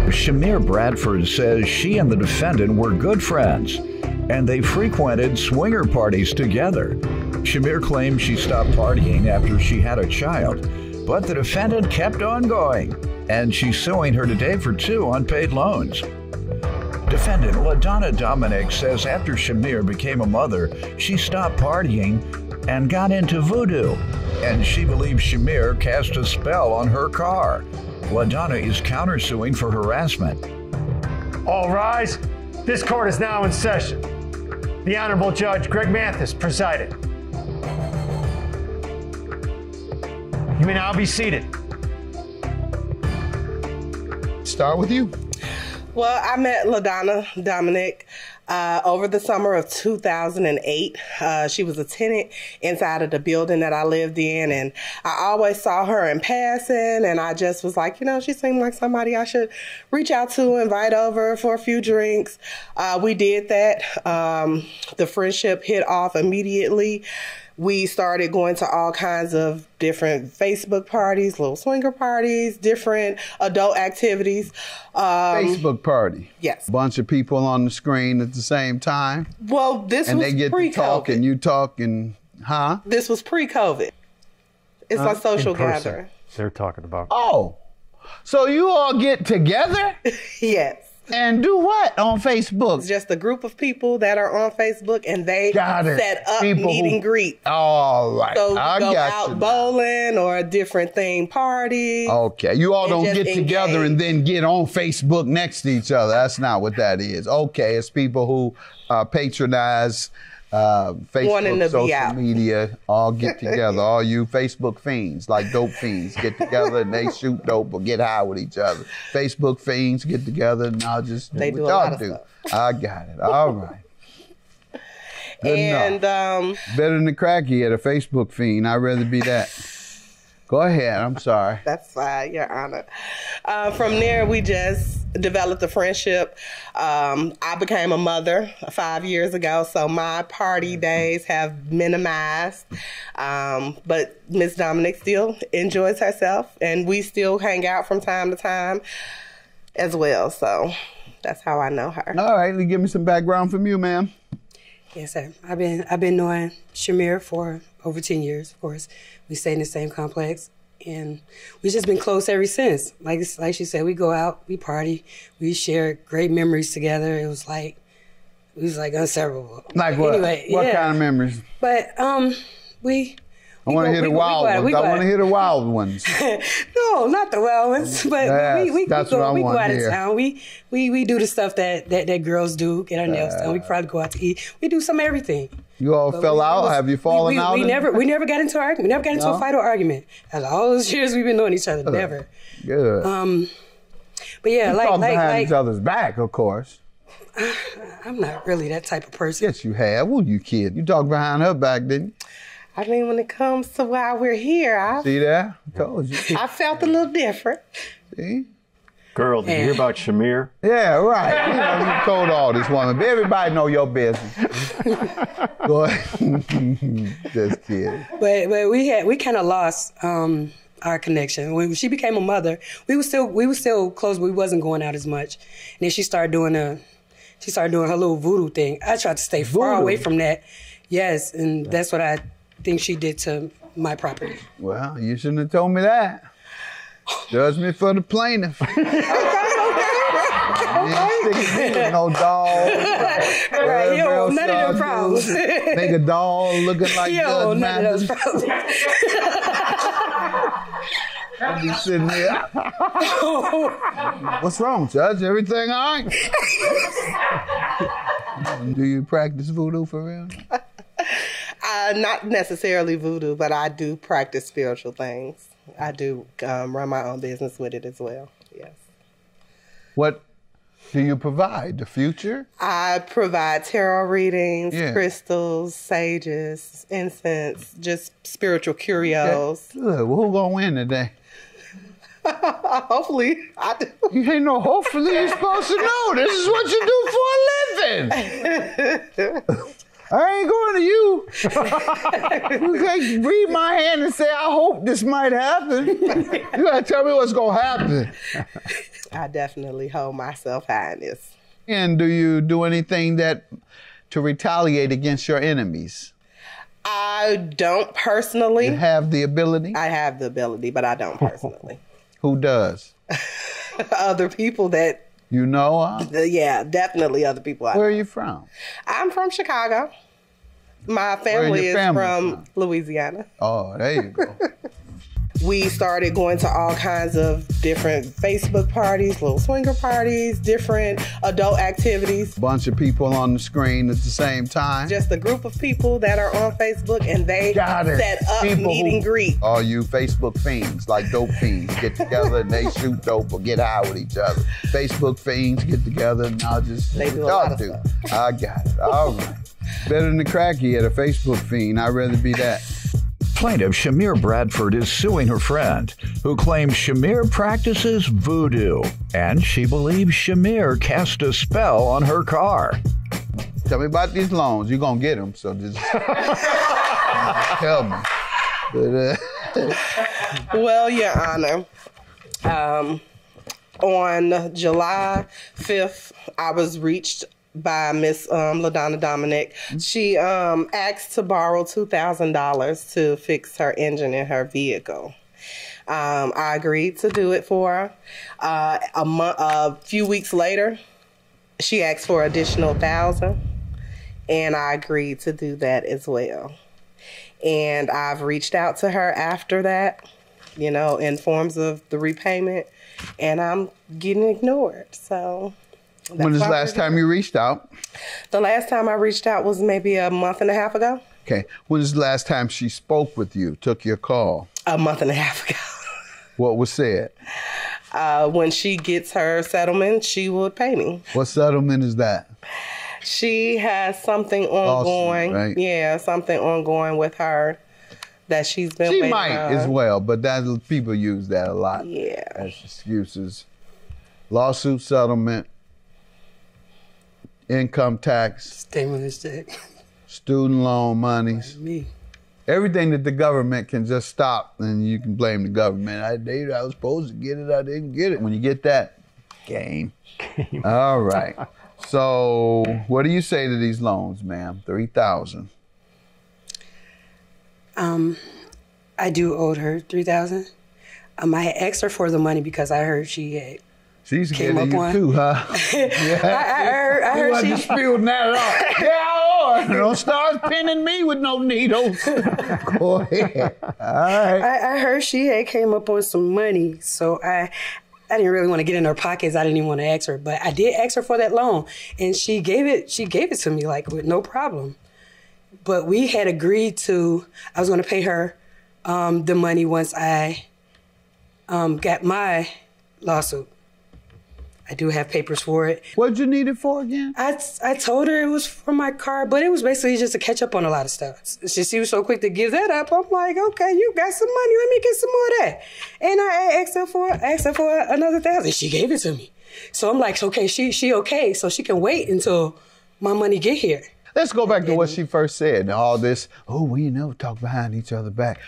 Shamir Bradford says she and the defendant were good friends, and they frequented swinger parties together. Shamir claims she stopped partying after she had a child, but the defendant kept on going, and she's suing her today for 2 unpaid loans. Defendant LaDonna Dominic says after Shamir became a mother, she stopped partying and got into voodoo, and she believes Shamir cast a spell on her car. LaDonna is countersuing for harassment. All rise. This court is now in session. The Honorable Judge Greg Mathis presiding. You may now be seated. Start with you. Well, I met LaDonna Dominic over the summer of 2008. She was a tenant inside of the building that I lived in, and I always saw her in passing, and I just was like, you know, she seemed like somebody I should reach out to, invite over for a few drinks. We did that. The friendship hit off immediately. We started going to all kinds of different Facebook parties, little swinger parties, different adult activities. Facebook party. Yes. A bunch of people on the screen at the same time. Well, this and was they get to talk and you talk and, huh? This was pre-COVID. It's a social gathering. They're talking about. Oh, so you all get together? Yes. And do what on Facebook? It's just a group of people that are on Facebook, and they set up people meet and greet. All right. So I go got out you bowling or a different theme party. Okay. You all don't just get together engage. and then get on Facebook next to each other. That's not what that is. Okay. It's people who patronize Facebook, social media, all get together. All you Facebook fiends, like dope fiends, get together and they shoot dope or get high with each other. Facebook fiends get together and I'll just do They what do a y'all lot of do. stuff. I got it. All right. Good And enough. Better than the crackhead, a Facebook fiend. I'd rather be that. Go ahead. I'm sorry. That's fine, Your Honor. From there, we just developed a friendship. I became a mother 5 years ago, so my party days have minimized. But Ms. Dominic still enjoys herself, and we still hang out from time to time as well. So that's how I know her. All right. Give me some background from you, ma'am. Yes, sir. I've been knowing Shamir for over 10 years, of course. We stay in the same complex, and we've just been close ever since. Like she said, we go out, we party, we share great memories together. It was like inseparable. Like what? Anyway, what kind of memories? But I want to hear the wild ones. I want to hear the wild ones. No, not the wild ones. But we go out of hear. town. We do the stuff that girls do. Get our nails done. We probably go out to eat. We do some of everything. You all fell out? Have you fallen out? We never got into an argument. We never got into a fight or argument. After all those years we've been knowing each other, never. Good. But yeah, you talk behind each other's back, of course. I'm not really that type of person. Yes, you have. Well, you kid. You talked behind her back, didn't you? I mean, when it comes to why we're here, see that? I told you. I felt a little different. See? Girl, did you hear about Shamir? Yeah, right. You told all this woman. Everybody know your business. Go ahead. Just kidding. But we kind of lost our connection when she became a mother. We were still close, but we wasn't going out as much. And then she started doing her little voodoo thing. I tried to stay far away from that. Yes, and that's what I think she did to my property. Well, you shouldn't have told me that. Judge me for the plaintiff. Okay. No dog. Right, yo, none of them problems. Make a dog looking like Judge none of those problems. I'll be sitting there. What's wrong, Judge? Everything all right? Do you practice voodoo for real? Not necessarily voodoo, but I do practice spiritual things. I do run my own business with it as well, yes. What do you provide? The future? I provide tarot readings, crystals, sages, incense, just spiritual curios. Good. Well, who gonna win today? Hopefully, I do. You ain't no hopefully. You're supposed to know. This is what you do for a living. I ain't going to you. You can't read my hand and say, I hope this might happen. You got to tell me what's going to happen. I definitely hold myself high in this. And do you do anything to retaliate against your enemies? I don't personally. You have the ability? I have the ability, but I don't personally. Who does? Other people that... You know? Yeah, definitely other people. Where are you from? I'm from Chicago. My family is from Louisiana. Oh, there you go. We started going to all kinds of different Facebook parties, little swinger parties, different adult activities. Bunch of people on the screen at the same time. Just a group of people that are on Facebook, and they set up meet and greet. All you Facebook fiends, like dope fiends, get together and they shoot dope or get high with each other. Facebook fiends get together and I'll just they do a lot of stuff. I got it. All right. Better than the cracky at a Facebook fiend. I'd rather be that. Plaintiff Shamir Bradford is suing her friend, who claims Shamir practices voodoo, and she believes Shamir cast a spell on her car. Tell me about these loans. You're going to get them, so just tell me. Well, Your Honor, on July 5th, I was reached by Miss LaDonna Dominic. She asked to borrow $2,000 to fix her engine in her vehicle. I agreed to do it for her. A few weeks later, she asked for an additional $1,000, and I agreed to do that as well. And I've reached out to her after that, you know, in forms of the repayment, and I'm getting ignored. So. When was the last time you reached out? The last time I reached out was maybe a month and a half ago. Okay. When was the last time she spoke with you, took your call? A month and a half ago. What was said? When she gets her settlement, she would pay me. What settlement is that? She has something ongoing. Lawsuit, right? Yeah, something ongoing with her that she's been waiting on. She might as well, but people use that a lot. Yeah. As excuses. Lawsuit settlement. Income tax, stimulus check, student loan monies, me. Everything that the government can just stop, and you can blame the government. I was supposed to get it, I didn't get it. When you get that, game. All right. So, what do you say to these loans, ma'am? $3,000. I do owe her $3,000. I had asked her for the money because I heard she had. She's getting you too, huh? Yeah. I heard she disputing that at all. Yeah, don't start pinning me with no needles. Go ahead. All right. I heard she had came up with some money, so I didn't really want to get in her pockets. I didn't even want to ask her, but I did ask her for that loan, and she gave it to me like with no problem. But we had agreed to I was going to pay her the money once I got my lawsuit. I do have papers for it. What'd you need it for again? I told her it was for my car, but it was basically just to catch up on a lot of stuff. She was so quick to give that up. I'm like, okay, you got some money. Let me get some more of that. And I asked her for another $1,000. She gave it to me. So I'm like, okay, she okay, so she can wait until my money get here. Let's go back to what she first said. All this, we never talk behind each other back.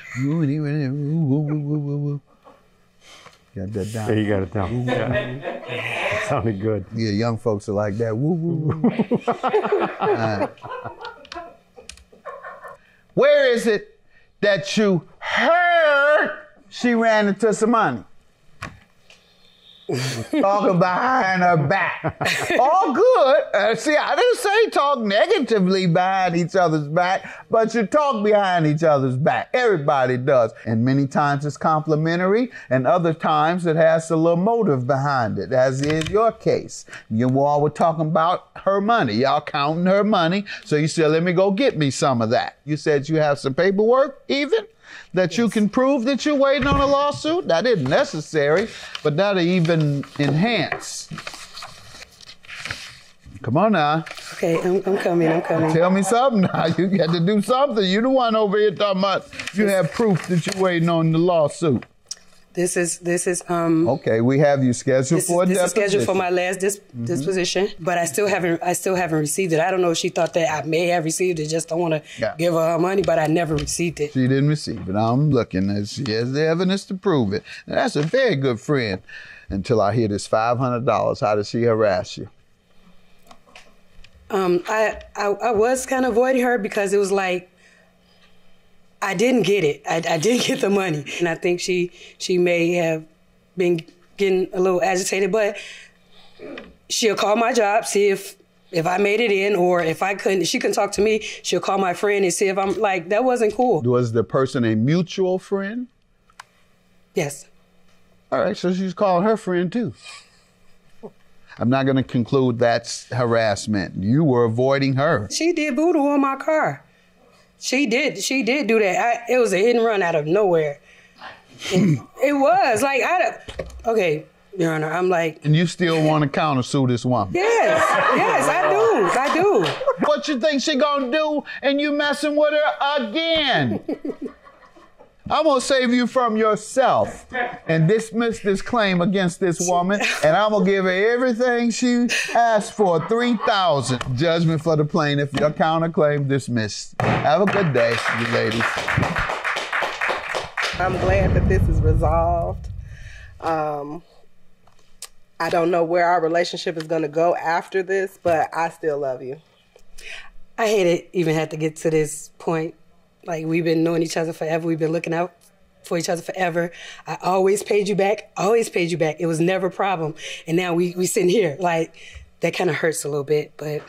Got that down. Yeah, you got it down. Yeah. Sounded good. Yeah, young folks are like that. Woo, woo, woo. Where is it that you heard she ran into some money? Talking behind her back. All good. See, I didn't say talk negatively behind each other's back, but you talk behind each other's back. Everybody does. And many times it's complimentary, and other times it has a little motive behind it, as is your case. You all were talking about her money. Y'all counting her money. So you said, let me go get me some of that. You said you have some paperwork even? That you can prove that you're waiting on a lawsuit? That isn't necessary, but that'll even enhance. Come on now. Okay, I'm coming. Tell me something now. You got to do something. You're the one over here talking about you have proof that you're waiting on the lawsuit. This is okay, we have you scheduled for a deposition. This is scheduled for my last disposition, but I still haven't received it. I don't know if she thought that I may have received it, just don't want to give her money, but I never received it. She didn't receive it. I'm looking, and she has the evidence to prove it. Now, that's a very good friend. Until I hear this $500, how does she harass you? I was kind of avoiding her because it was like, I didn't get it. I didn't get the money. And I think she may have been getting a little agitated, but she'll call my job, see if I made it in, or if I couldn't, she can talk to me. She'll call my friend and see if I'm like, that wasn't cool. Was the person a mutual friend? Yes. All right, so she's calling her friend too. I'm not going to conclude that's harassment. You were avoiding her. She did voodoo on my car. She did do that. It was a hit and run out of nowhere. It was like, okay, Your Honor, I'm like. And you still want to countersue this woman? Yes, I do. What you think she gonna do? And you messing with her again? I'm gonna save you from yourself and dismiss this claim against this woman, and I'm gonna give her everything she asked for, $3,000. Judgment for the plaintiff. Your counterclaim dismissed. Have a good day, you ladies. I'm glad that this is resolved. I don't know where our relationship is gonna go after this, but I still love you. I hate it even had to get to this point. Like, we've been knowing each other forever. We've been looking out for each other forever. I always paid you back. It was never a problem. And now we sitting here. Like, that kind of hurts a little bit, but